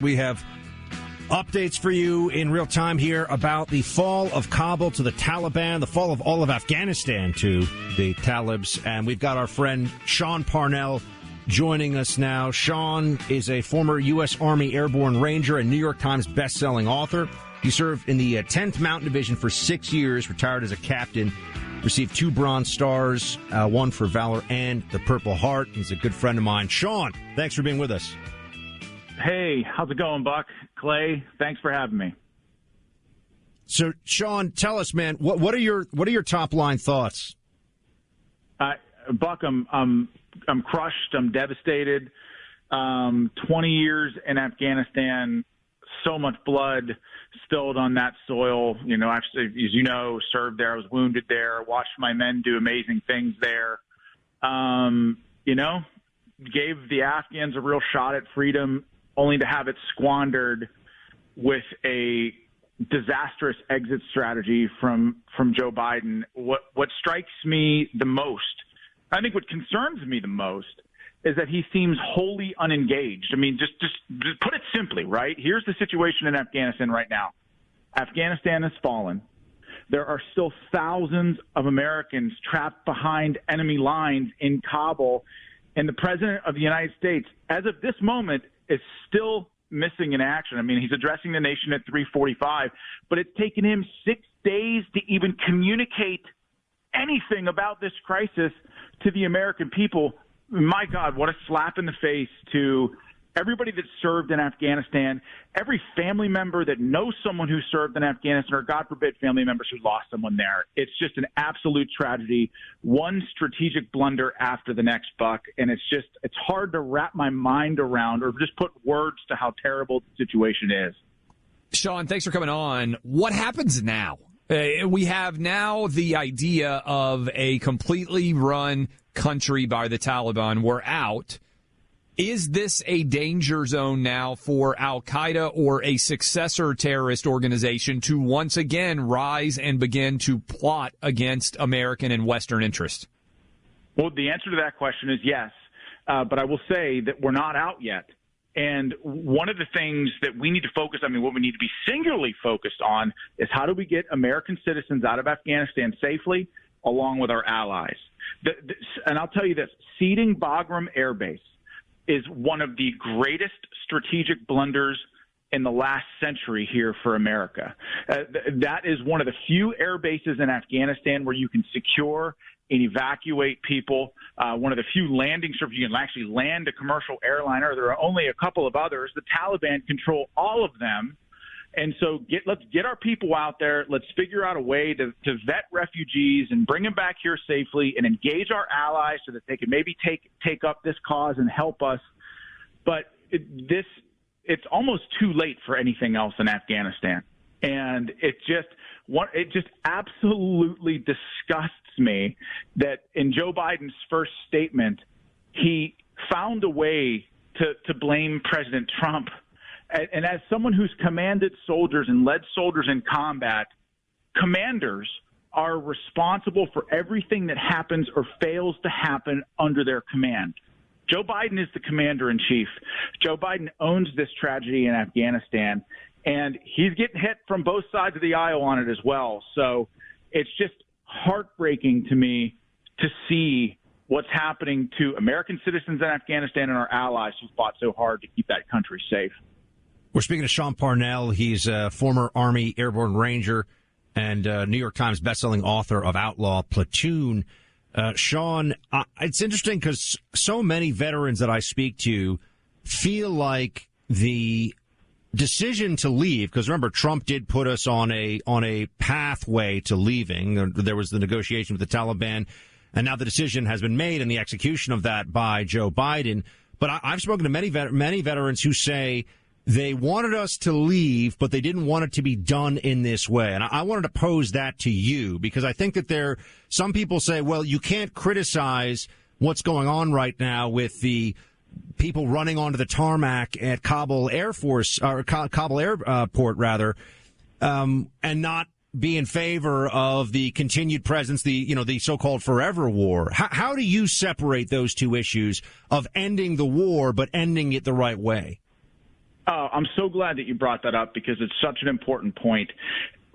We have updates for you in real time here about the fall of Kabul to the Taliban, the fall of all of Afghanistan to the Talibs. And we've got our friend Sean Parnell joining us now. Sean is a former U.S. Army Airborne Ranger and New York Times bestselling author. He served in the 10th Mountain Division for 6 years, retired as a captain, received 2 Bronze Stars, one for Valor and the Purple Heart. He's a good friend of mine. Sean, thanks for being with us. Hey, how's it going, Buck? Clay, thanks for having me. So, Sean, tell us, man, what are your top line thoughts? Buck, I'm crushed. I'm devastated. 20 years in Afghanistan, so much blood spilled on that soil. You know, actually, as you know, served there. I was wounded there. Watched my men do amazing things there. You know, gave the Afghans a real shot at freedom, only to have it squandered with a disastrous exit strategy from Joe Biden. What strikes me the most, I think what concerns me the most, is that he seems wholly unengaged. I mean, just put it simply, right? Here's the situation in Afghanistan right now. Afghanistan has fallen. There are still thousands of Americans trapped behind enemy lines in Kabul, and the President of the United States, as of this moment, is still missing in action. I mean, he's addressing the nation at 3:45, but it's taken him 6 days to even communicate anything about this crisis to the American people. My God, what a slap in the face to everybody that served in Afghanistan, every family member that knows someone who served in Afghanistan, or God forbid, family members who lost someone there. It's just an absolute tragedy, one strategic blunder after the next, Buck. And it's hard to wrap my mind around or just put words to how terrible the situation is. Sean, thanks for coming on. What happens now? We have now the idea of a completely run country by the Taliban. We're out. Is this a danger zone now for al-Qaeda or a successor terrorist organization to once again rise and begin to plot against American and Western interests? Well, the answer to that question is yes. But I will say that we're not out yet. And one of the things that we need to focus on, what we need to be singularly focused on is how do we get American citizens out of Afghanistan safely along with our allies. And I'll tell you this, ceding Bagram Air Base is one of the greatest strategic blunders in the last century here for America. That is one of the few air bases in Afghanistan where you can secure and evacuate people. One of the few landing strips you can actually land a commercial airliner. There are only a couple of others. The Taliban control all of them. And so let's get our people out there. Let's figure out a way to vet refugees and bring them back here safely and engage our allies so that they can maybe take up this cause and help us. But it's almost too late for anything else in Afghanistan. And it just absolutely disgusts me that in Joe Biden's first statement, he found a way to blame President Trump. And as someone who's commanded soldiers and led soldiers in combat, commanders are responsible for everything that happens or fails to happen under their command. Joe Biden is the commander-in-chief. Joe Biden owns this tragedy in Afghanistan, and he's getting hit from both sides of the aisle on it as well. So it's just heartbreaking to me to see what's happening to American citizens in Afghanistan and our allies who fought so hard to keep that country safe. We're speaking to Sean Parnell. He's a former Army Airborne Ranger and New York Times bestselling author of Outlaw Platoon. Sean, it's interesting because so many veterans that I speak to feel like the decision to leave, because remember, Trump did put us on a pathway to leaving. There was the negotiation with the Taliban, and now the decision has been made and the execution of that by Joe Biden. But I've spoken to many veterans who say they wanted us to leave, but they didn't want it to be done in this way. And I wanted to pose that to you because I think that some people say, well, you can't criticize what's going on right now with the people running onto the tarmac at Kabul Kabul Airport, and not be in favor of the continued presence, the so-called forever war. How do you separate those two issues of ending the war but ending it the right way? I'm so glad that you brought that up because it's such an important point.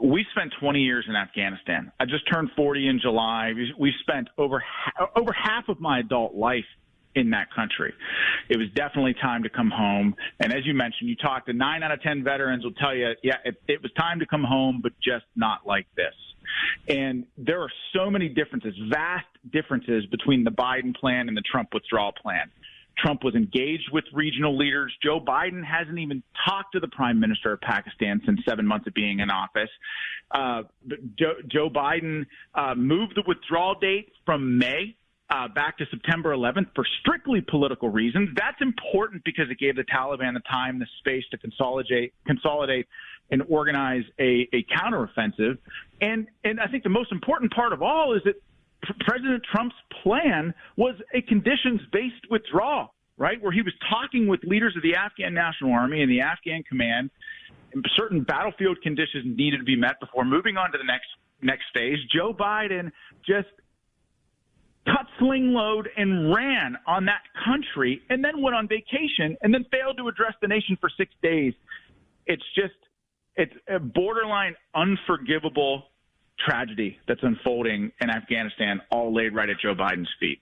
We spent 20 years in Afghanistan. I just turned 40 in July. We spent over half of my adult life in that country. It was definitely time to come home. And as you mentioned, you talked to 9 out of 10 veterans will tell you, yeah, it was time to come home, but just not like this. And there are so many differences, vast differences between the Biden plan and the Trump withdrawal plan. Trump was engaged with regional leaders. Joe Biden hasn't even talked to the prime minister of Pakistan since 7 months of being in office. Joe Biden moved the withdrawal date from May back to September 11th for strictly political reasons. That's important because it gave the Taliban the time, the space to consolidate and organize a counteroffensive. And I think the most important part of all is that President Trump's plan was a conditions-based withdrawal, right, where he was talking with leaders of the Afghan National Army and the Afghan command. And certain battlefield conditions needed to be met before moving on to the next phase. Joe Biden just cut sling load and ran on that country and then went on vacation and then failed to address the nation for 6 days. It's a borderline unforgivable tragedy that's unfolding in Afghanistan, all laid right at Joe Biden's feet.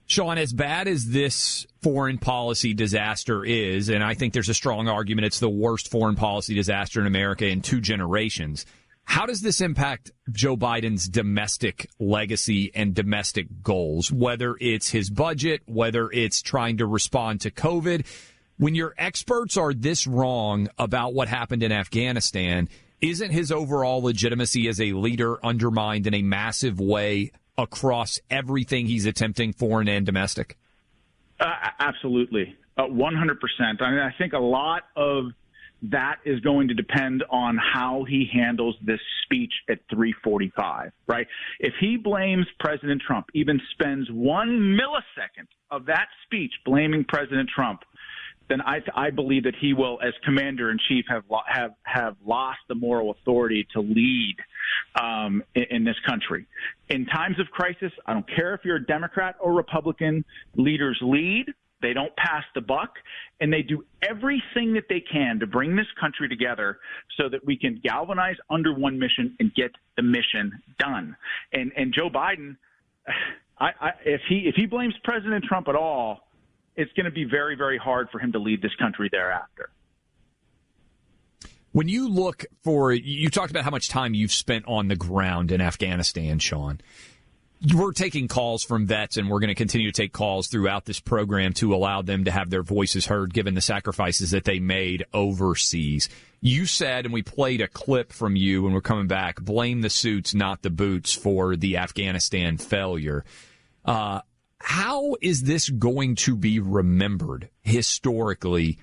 Sean, as bad as this foreign policy disaster is, and I think there's a strong argument it's the worst foreign policy disaster in America in 2 generations, how does this impact Joe Biden's domestic legacy and domestic goals, whether it's his budget, whether it's trying to respond to COVID? When your experts are this wrong about what happened in Afghanistan, isn't his overall legitimacy as a leader undermined in a massive way across everything he's attempting, foreign and domestic? Absolutely. 100%. I mean, I think a lot of that is going to depend on how he handles this speech at 3:45, right? If he blames President Trump, even spends 1 millisecond of that speech blaming President Trump, then I believe that he will, as commander-in-chief, have lost the moral authority to lead in this country. In times of crisis, I don't care if you're a Democrat or Republican, leaders lead, they don't pass the buck, and they do everything that they can to bring this country together so that we can galvanize under one mission and get the mission done. And Joe Biden, if he blames President Trump at all, it's going to be very, very hard for him to lead this country thereafter. When you look for, you talked about how much time you've spent on the ground in Afghanistan, Sean. We're taking calls from vets, and we're going to continue to take calls throughout this program to allow them to have their voices heard, given the sacrifices that they made overseas. You said, and we played a clip from you when we're coming back, blame the suits, not the boots, for the Afghanistan failure. How is this going to be remembered historically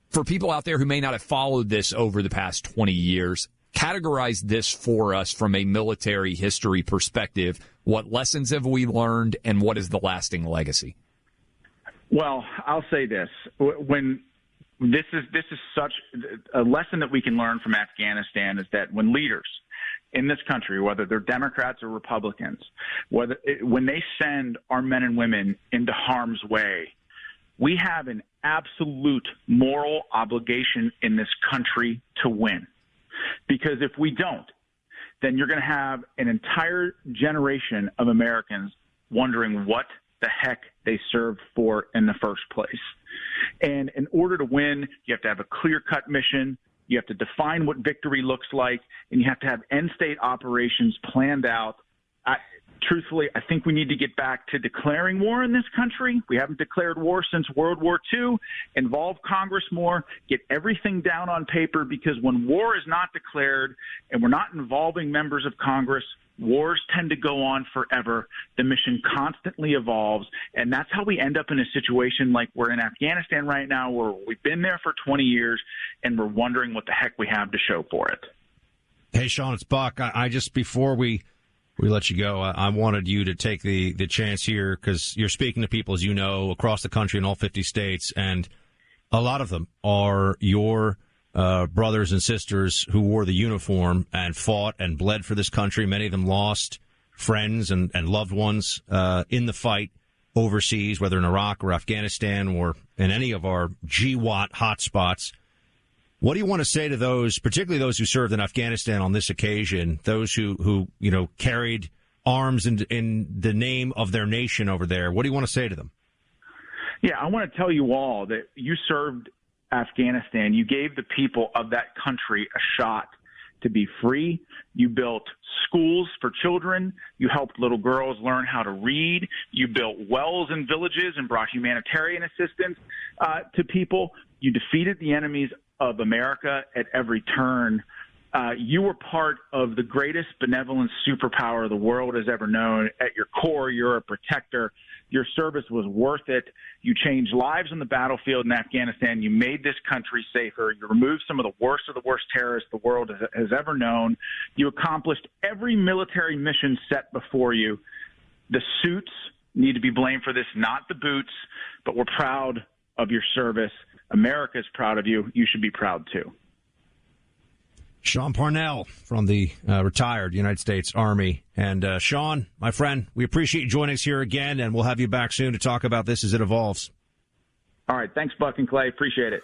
for people out there who may not have followed this over the past 20 years? Categorize this for us from a military history perspective. What lessons have we learned, and what is the lasting legacy? Well, I'll say this. When this is such a lesson that we can learn from Afghanistan is that when leaders in this country, whether they're Democrats or Republicans, when they send our men and women into harm's way, we have an absolute moral obligation in this country to win. Because if we don't, then you're going to have an entire generation of Americans wondering what the heck they served for in the first place. And in order to win, you have to have a clear-cut mission. You have to define what victory looks like, and you have to have end-state operations planned out. Truthfully, I think we need to get back to declaring war in this country. We haven't declared war since World War II. Involve Congress more. Get everything down on paper, because when war is not declared and we're not involving members of Congress, wars tend to go on forever. The mission constantly evolves, and that's how we end up in a situation like we're in Afghanistan right now, where we've been there for 20 years, and we're wondering what the heck we have to show for it. Hey, Sean, it's Buck. I just, before we let you go, I wanted you to take the chance here, because you're speaking to people, as you know, across the country in all 50 states, and a lot of them are your brothers and sisters who wore the uniform and fought and bled for this country. Many of them lost friends and loved ones in the fight overseas, whether in Iraq or Afghanistan or in any of our GWAT hotspots. What do you want to say to those, particularly those who served in Afghanistan on this occasion, those who carried arms in the name of their nation over there? What do you want to say to them? Yeah, I want to tell you all that you served Afghanistan. You gave the people of that country a shot to be free. You built schools for children. You helped little girls learn how to read. You built wells in villages and brought humanitarian assistance to people. You defeated the enemies of America at every turn. You were part of the greatest benevolent superpower the world has ever known. At your core, you're a protector. Your service was worth it. You changed lives on the battlefield in Afghanistan. You made this country safer. You removed some of the worst terrorists the world has ever known. You accomplished every military mission set before you. The suits need to be blamed for this, not the boots, but we're proud of your service. America's proud of you. You should be proud too. Sean Parnell from the retired United States Army. And Sean, my friend, we appreciate you joining us here again, and we'll have you back soon to talk about this as it evolves. All right. Thanks, Buck and Clay. Appreciate it.